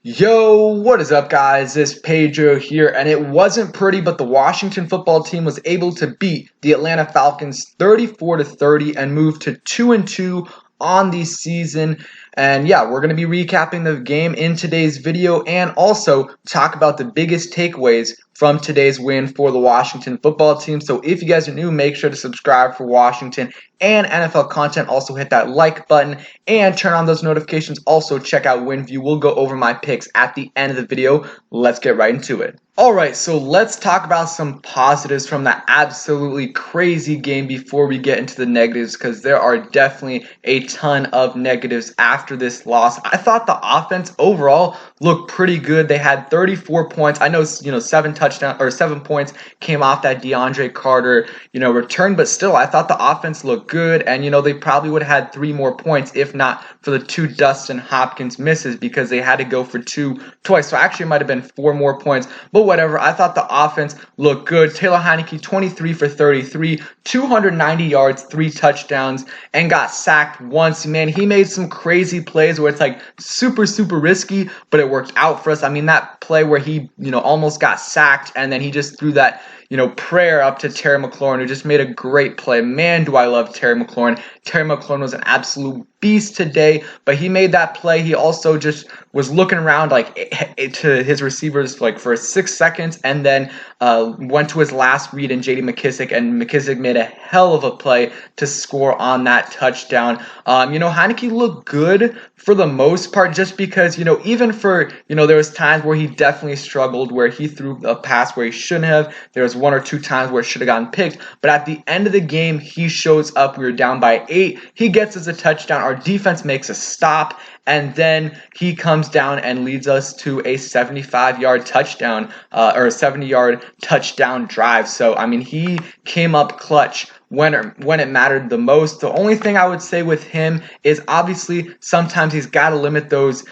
Yo, what is up, guys? This Pedro here, and it wasn't pretty, but the Washington football team was able to beat the Atlanta Falcons 34-30 and move to 2-2 on the season. And yeah, we're going to be recapping the game in today's video and also talk about the biggest takeaways from today's win for the Washington football team. So if you guys are new, make sure to subscribe for Washington and NFL content. Also hit that like button and turn on those notifications. Also check out WinView. We'll go over my picks at the end of the video. Let's get right into it. Alright, so let's talk about some positives from that absolutely crazy game before we get into the negatives, because there are definitely a ton of negatives after this loss. I thought the offense overall looked pretty good. They had 34 points. I know, 7 points came off that DeAndre Carter, return, but still I thought the offense looked good, and they probably would have had 3 more points if not for the 2 Dustin Hopkins misses, because they had to go for 2 twice. So actually it might have been 4 more points, but whatever. I thought the offense looked good. Taylor Heinicke, 23 for 33, 290 yards, 3 touchdowns, and got sacked once. Man, he made some crazy plays where it's like super risky, but it worked out for us. I mean, that play where he, almost got sacked, and then he just threw that, prayer up to Terry McLaurin, who just made a great play. Man, do I love Terry McLaurin. Terry McLaurin was an absolute beast today, but he made that play. He also just was looking around to his receivers for 6 seconds, and then went to his last read in J.D. McKissic, and McKissic made a hell of a play to score on that touchdown. Heinicke looked good for the most part, just because, even for, there was times where he definitely struggled, where he threw a pass where he shouldn't have. There was 1 or 2 times where it should have gotten picked, but at the end of the game, he shows up. We were down by 8. He gets us a touchdown. Our defense makes a stop, and then he comes down and leads us to a 75-yard touchdown, or a 70-yard touchdown drive. So, I mean, he came up clutch when it mattered the most. The only thing I would say with him is obviously sometimes he's got to limit those,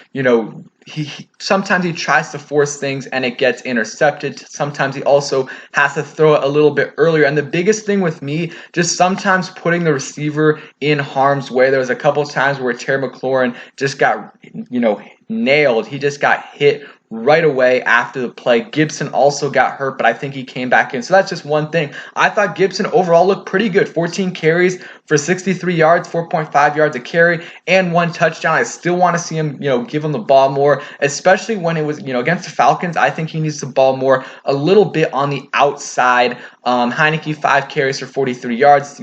sometimes he tries to force things and it gets intercepted. Sometimes he also has to throw it a little bit earlier. And the biggest thing with me, just sometimes putting the receiver in harm's way. There was a couple times where Terry McLaurin just got, nailed. He just got hit right away after the play. Gibson also got hurt, but I think he came back in. So that's just one thing. I thought Gibson overall looked pretty good. 14 carries for 63 yards, 4.5 yards a carry, and 1 touchdown. I still want to see him, give him the ball more, especially when it was, against the Falcons. I think he needs the ball more, a little bit on the outside. Heinicke, 5 carries for 43 yards.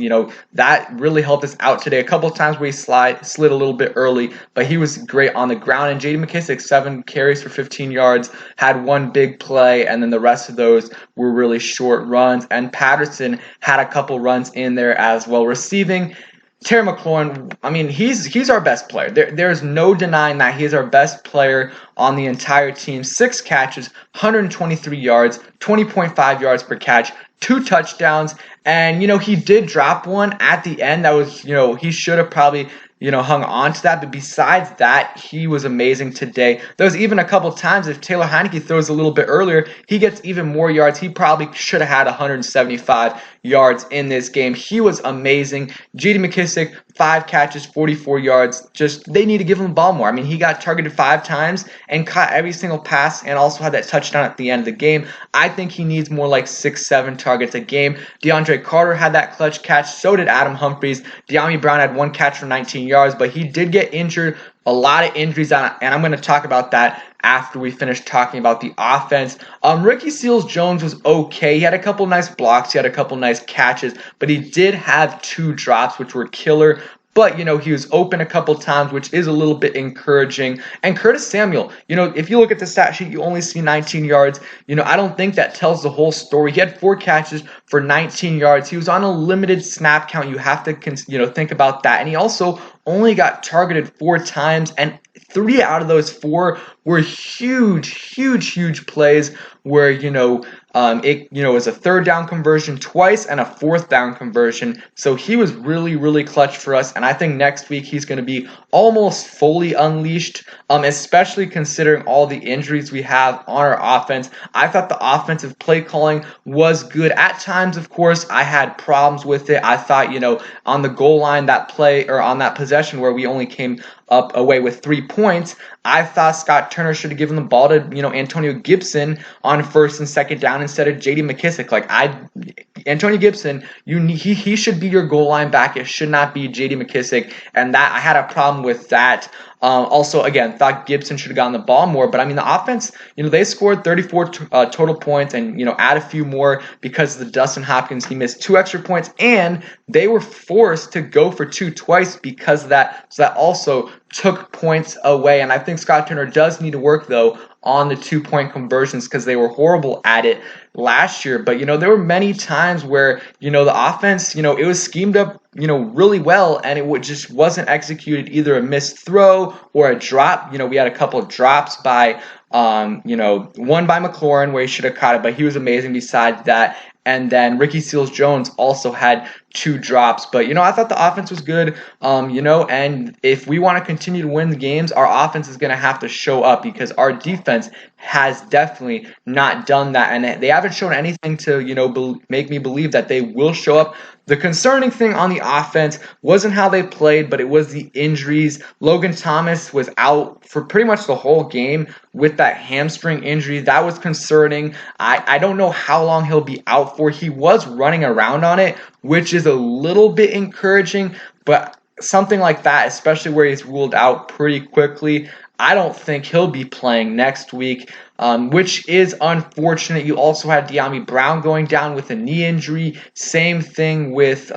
That really helped us out today. A couple of times where he slid a little bit early, but he was great on the ground. And J.D. McKissic, 7 carries for 15 yards, had 1 big play, and then the rest of those were really short runs. And Patterson had a couple runs in there as well. Receiving, Terry McLaurin, I mean, he's our best player. There's no denying that he's our best player on the entire team. 6 catches, 123 yards, 20.5 yards per catch, 2 touchdowns, and, he did drop one at the end. That was, he should have probably, hung on to that. But besides that, he was amazing today. There was even a couple times if Taylor Heinicke throws a little bit earlier, he gets even more yards. He probably should have had 175 yards in this game. He was amazing. J.D. McKissic, 5 catches, 44 yards. Just, they need to give him the ball more. I mean, he got targeted 5 times and caught every single pass and also had that touchdown at the end of the game. I think he needs more like 6-7 targets a game. DeAndre Carter had that clutch catch. So did Adam Humphries. De'Ami Brown had 1 catch for 19 yards, but he did get injured. A lot of injuries, and I'm going to talk about that after we finish talking about the offense. Ricky Seals-Jones was okay. He had a couple nice blocks. He had a couple nice catches, but he did have 2 drops, which were killer. But, he was open a couple times, which is a little bit encouraging. And Curtis Samuel, if you look at the stat sheet, you only see 19 yards. I don't think that tells the whole story. He had 4 catches for 19 yards. He was on a limited snap count. You have to, think about that. And he also only got targeted 4 times, and 3 out of those 4 were huge plays where, it was a 3rd down conversion twice and a 4th down conversion. So he was really clutch for us, and I think next week he's going to be almost fully unleashed, especially considering all the injuries we have on our offense. I thought the offensive play calling was good. At times, of course, I had problems with it. I thought, on the goal line, that play, or on that possession where we only came up away with 3 points, I thought Scott Turner should have given the ball to, Antonio Gibson on first and second down instead of J.D. McKissic. Antonio Gibson, he should be your goal line back. It should not be J.D. McKissic, and that I had a problem with that. Also, again, thought Gibson should have gotten the ball more, but I mean, the offense, they scored 34 total points, and add a few more because of the Dustin Hopkins. He missed 2 extra points, and they were forced to go for 2 twice because of that. So that also took points away, and I think Scott Turner does need to work though on the 2-point conversions because they were horrible at it last year. But there were many times where the offense, it was schemed up really well, and it just wasn't executed, either a missed throw or a drop. We had a couple of drops by one by McLaurin where he should have caught it, but he was amazing besides that. And then Ricky Seals-Jones also had 2 drops. But, I thought the offense was good, and if we want to continue to win the games, our offense is going to have to show up because our defense has definitely not done that. And they haven't shown anything to, make me believe that they will show up. The concerning thing on the offense wasn't how they played, but it was the injuries. Logan Thomas was out for pretty much the whole game with that hamstring injury. That was concerning. I don't know how long he'll be out for. He was running around on it, which is a little bit encouraging, but something like that, especially where he's ruled out pretty quickly, I don't think he'll be playing next week, which is unfortunate. You also had De'Ami Brown going down with a knee injury. Same thing with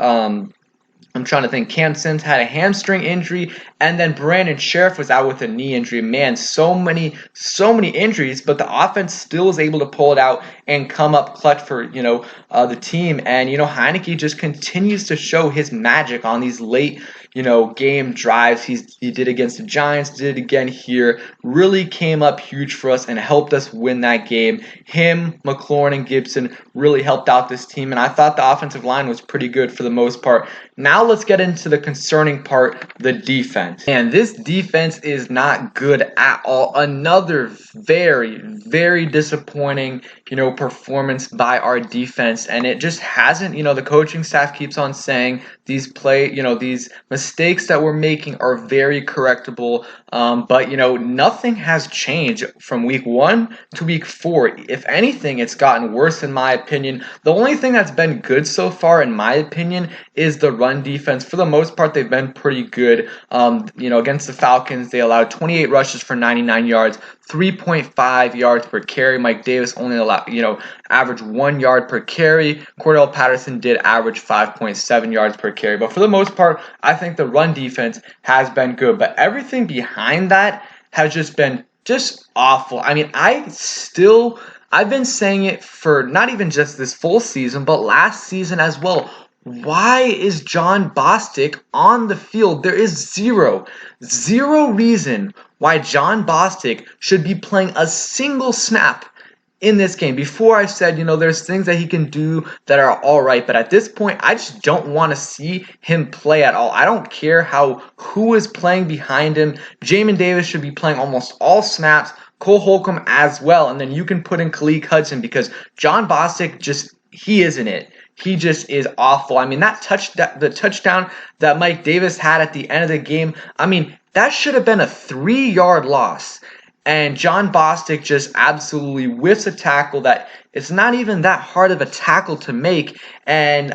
I'm trying to think. Cam Sims had a hamstring injury, and then Brandon Sheriff was out with a knee injury. Man, so many injuries, but the offense still is able to pull it out and come up clutch for the team. And Heinicke just continues to show his magic on these late game drives. He did against the Giants, did it again here. Really came up huge for us and helped us win that game. Him, McLaurin, and Gibson really helped out this team, and I thought the offensive line was pretty good for the most part. Now let's get into the concerning part, the defense. And this defense is not good at all. Another very, very disappointing, performance by our defense. And it just hasn't, the coaching staff keeps on saying these mistakes that we're making are very correctable. But nothing has changed from week 1 to week 4. If anything, it's gotten worse in my opinion. The only thing that's been good so far, in my opinion, is the run defense. For the most part, they've been pretty good. Against the Falcons, they allowed 28 rushes for 99 yards, 3.5 yards per carry. Mike Davis only averaged 1 yard per carry. Cordell Patterson did average 5.7 yards per carry. But for the most part, I think the run defense has been good. But everything behind that has just been awful. I mean, I've been saying it for not even just this full season, but last season as well. Why is Jon Bostic on the field? There is zero reason why Jon Bostic should be playing a single snap in this game. Before I said, there's things that he can do that are all right, but at this point, I just don't want to see him play at all. I don't care who is playing behind him. Jamin Davis should be playing almost all snaps. Cole Holcomb as well, and then you can put in Khalid Hudson because Jon Bostic he isn't it. He just is awful. I mean, the touchdown that Mike Davis had at the end of the game, I mean, that should have been a 3-yard loss. And Jon Bostic just absolutely whiffs a tackle that it's not even that hard of a tackle to make. And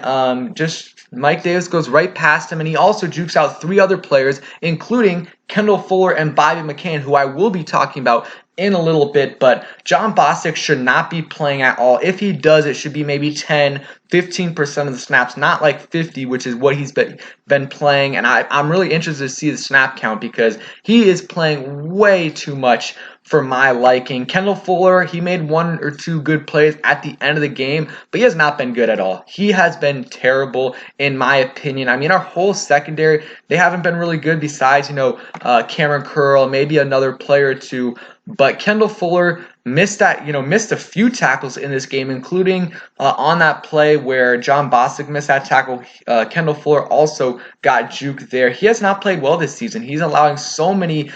Mike Davis goes right past him, and he also jukes out 3 other players, including Kendall Fuller and Bobby McCain, who I will be talking about in a little bit. But Jon Bostic should not be playing at all. If he does, it should be maybe 10, 15% of the snaps, not like 50, which is what he's been playing. And I'm really interested to see the snap count because he is playing way too much for my liking. Kendall Fuller, he made 1 or 2 good plays at the end of the game, but he has not been good at all. He has been terrible in my opinion. I mean, our whole secondary, they haven't been really good besides, Cameron Curl, maybe another player or 2. But Kendall Fuller missed a few tackles in this game, including on that play where Jon Bostic missed that tackle. Kendall Fuller also got juked there. He has not played well this season. He's allowing so many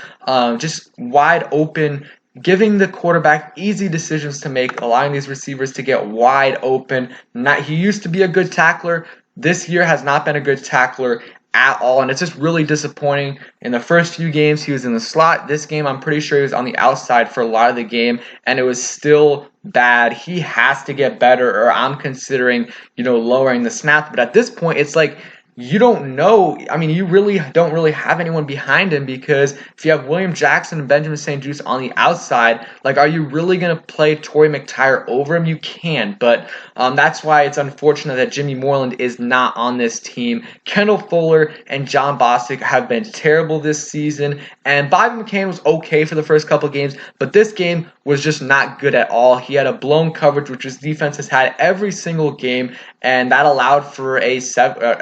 just wide open, giving the quarterback easy decisions to make, allowing these receivers to get wide open. He used to be a good tackler. This year has not been a good tackler at all, and it's just really disappointing. In the first few games, he was in the slot. This game, I'm pretty sure he was on the outside for a lot of the game, and it was still bad. He has to get better, or I'm considering, lowering the snap. But at this point, it's like, you don't know. I mean, you really don't really have anyone behind him, because if you have William Jackson and Benjamin St-Juste on the outside, like, are you really going to play Torrey McTyer over him? You can, but that's why it's unfortunate that Jimmy Moreland is not on this team. Kendall Fuller and John Bostic have been terrible this season, and Bobby McCain was okay for the first couple games, but this game was just not good at all. He had a blown coverage, which his defense has had every single game, and that allowed for a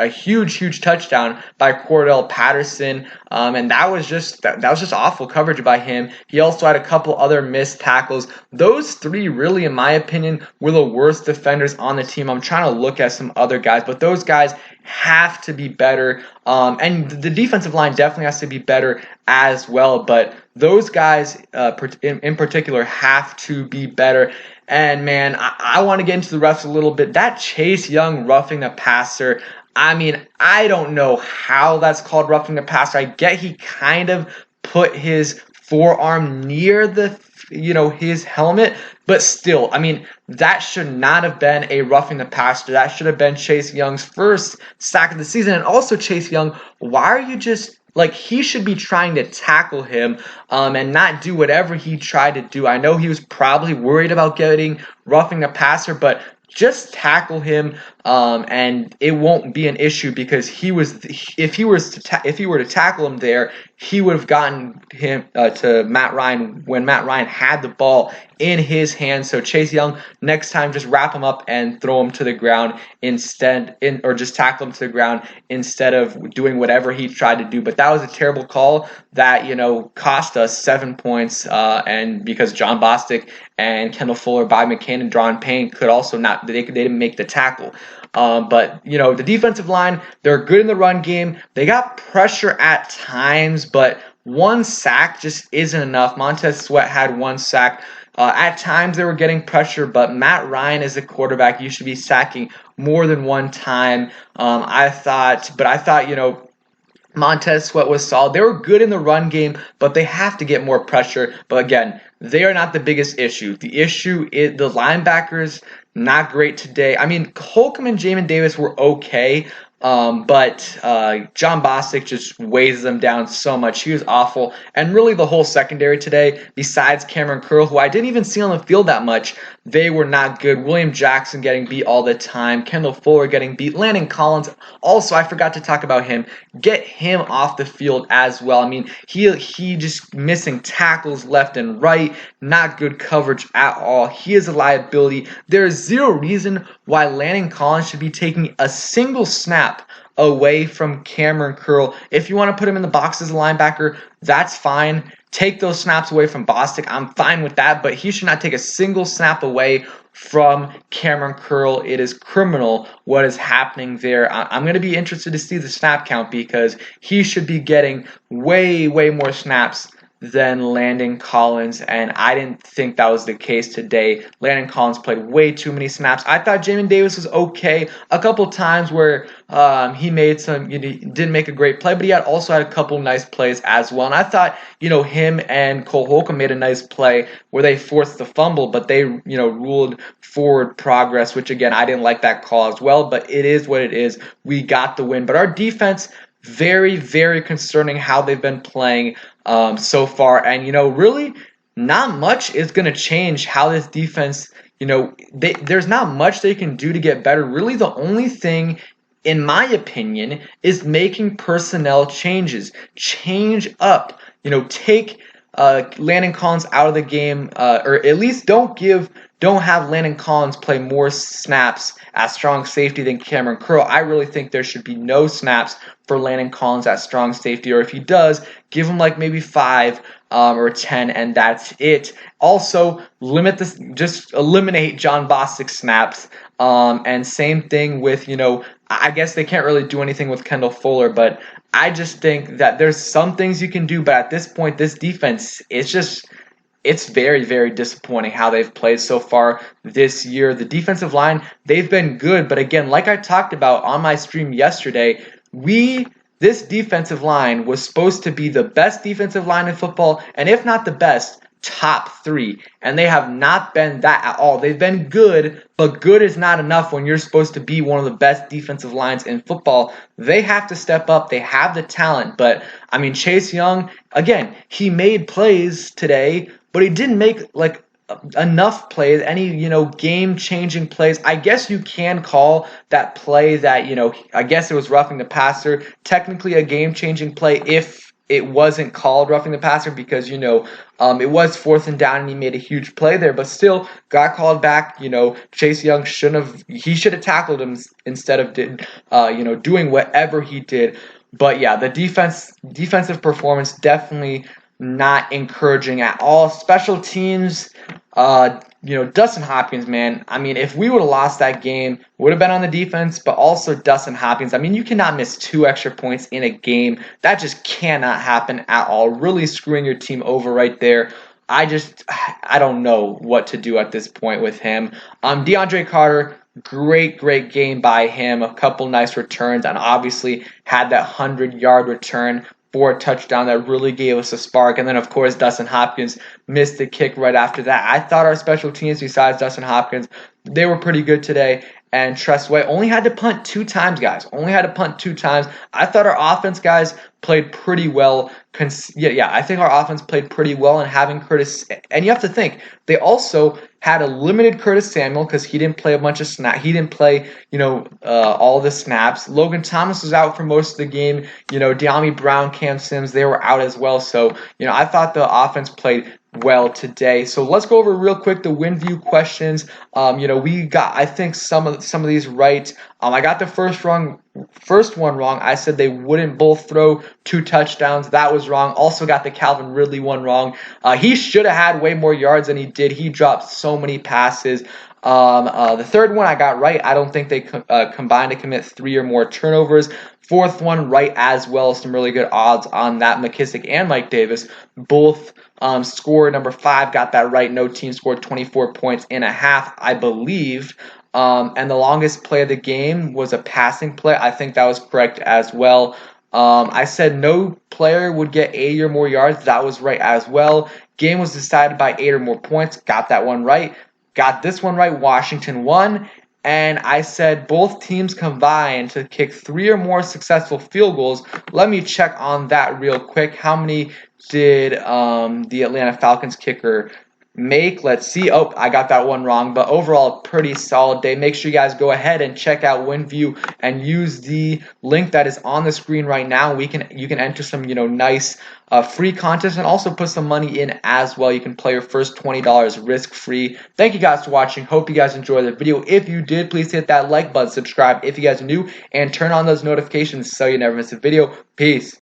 huge touchdown by Cordell Patterson, and that was just awful coverage by him. He also had a couple other missed tackles. Those three, really, in my opinion, were the worst defenders on the team. I'm trying to look at some other guys, but those guys have to be better, and the defensive line definitely has to be better as well, but those guys in particular have to be better. And man, I want to get into the refs a little bit. That Chase Young roughing the passer, I mean, I don't know how that's called roughing the passer. I get he kind of put his forearm near his helmet, but still, I mean, that should not have been a roughing the passer. That should have been Chase Young's first sack of the season. And also, Chase Young, why are you just he should be trying to tackle him and not do whatever he tried to do. I know he was probably worried about getting roughing the passer, but just tackle him, and it won't be an issue, because if he were to tackle him there, he would have gotten him to Matt Ryan when Matt Ryan had the ball in his hands. So Chase Young, next time, just wrap him up and throw him to the ground or just tackle him to the ground instead of doing whatever he tried to do. But that was a terrible call that cost us 7 points, and because John Bostic and Kendall Fuller, Bobby McCain, and Dron Payne could also not, they didn't make the tackle. But the defensive line, they're good in the run game. They got pressure at times, but one sack just isn't enough. Montez Sweat had one sack. At times they were getting pressure, but Matt Ryan is the quarterback. You should be sacking more than one time. I thought Montez Sweat was solid. They were good in the run game, but they have to get more pressure. But again, they are not the biggest issue. The issue is the linebackers, not great today. I mean, Holcomb and Jamin Davis were okay, but John Bostic just weighs them down so much. He was awful. And really the whole secondary today, besides Cameron Curl, who I didn't even see on the field that much, they were not good. William Jackson getting beat all the time. Kendall Fuller getting beat. Landon Collins, also, I forgot to talk about him. Get him off the field as well. I mean, he just missing tackles left and right. Not good coverage at all. He is a liability. There is zero reason why Landon Collins should be taking a single snap away from Cameron Curl. If you want to put him in the box as a linebacker, that's fine. Take those snaps away from Bostic. I'm fine with that, but he should not take a single snap away from Cameron Curl. It is criminal what is happening there. I'm going to be interested to see the snap count, because he should be getting way more snaps than Landon Collins, and I didn't think that was the case today. Landon Collins played way too many snaps. I thought Jamin Davis was okay a couple times where he made some, didn't make a great play, but he also had a couple nice plays as well. And I thought, him and Cole Holcomb made a nice play where they forced the fumble, but they, ruled forward progress, which again, I didn't like that call as well, but it is what it is. We got the win. But our defense, very concerning how they've been playing so far. And, really not much is going to change how this defense, there's not much they can do to get better. Really, the only thing, in my opinion, is making personnel changes. Change up. Take Landon Collins out of the game, or at least don't have Landon Collins play more snaps at strong safety than Cameron Curl. I really think there should be no snaps for Landon Collins at strong safety, or if he does, give him maybe 5 or 10, and that's it. Also, just eliminate John Bostic snaps, and same thing with, I guess they can't really do anything with Kendall Fuller, but I just think that there's some things you can do, but at this point, this defense, it's very disappointing how they've played so far this year. The defensive line, they've been good, but again, like I talked about on my stream yesterday, we This defensive line was supposed to be the best defensive line in football, and if not the best, top 3, and they have not been that at all. They've been good, but good is not enough when you're supposed to be one of the best defensive lines in football. They have to step up. They have the talent, but I mean, Chase Young, again, he made plays today, but he didn't make like enough plays, any, game-changing plays. I guess you can call that play that, I guess it was roughing the passer, technically a game-changing play if it wasn't called roughing the passer, because, it was 4th and down and he made a huge play there, but still got called back. Chase Young should have tackled him instead of doing whatever he did. But yeah, the defensive performance definitely not encouraging at all. Special teams, Dustin Hopkins, man. I mean, if we would have lost that game, would have been on the defense, but also Dustin Hopkins. I mean, you cannot miss 2 extra points in a game. That just cannot happen at all. Really screwing your team over right there. I don't know what to do at this point with him. DeAndre Carter, great game by him. A couple nice returns, and obviously had that 100-yard return for a touchdown that really gave us a spark. And then, of course, Dustin Hopkins missed the kick right after that. I thought our special teams, besides Dustin Hopkins, they were pretty good today. And Tressway only had to punt 2 times, guys. Only had to punt 2 times. I thought our offense, guys, played pretty well. I think our offense played pretty well, and having Curtis, and you have to think, they also had a limited Curtis Samuel because he didn't play a bunch of snaps. He didn't play, all the snaps. Logan Thomas was out for most of the game. De'Ami Brown, Cam Sims, they were out as well. So, I thought the offense played well today. So let's go over real quick the win view questions. We got, I think, some of these right. I got the first one wrong. I said they wouldn't both throw 2 touchdowns. That was wrong. Also got the Calvin Ridley one wrong. He should have had way more yards than he did. He dropped so many passes. The third one I got right. I don't think they combined to commit 3 or more turnovers. Fourth one right as well. Some really good odds on that. McKissick and Mike Davis both scored. Number 5 got that right. No team scored 24 points in a half, I believe. And the longest play of the game was a passing play. I think that was correct as well. I said no player would get 80 or more yards. That was right as well. Game was decided by 8 or more points. Got that one right. Got this one right. Washington won. And I said both teams combined to kick 3 or more successful field goals. Let me check on that real quick. How many did the Atlanta Falcons kicker make? Let's see. Oh, I got that one wrong, but overall pretty solid day. Make sure you guys go ahead and check out WinView and use the link that is on the screen right now. You can enter some nice free contest and also put some money in as well. You can play your first $20 risk free. Thank you guys for watching. Hope you guys enjoyed the video. If you did, please hit that like button, subscribe if you guys are new, and turn on those notifications so you never miss a video. Peace.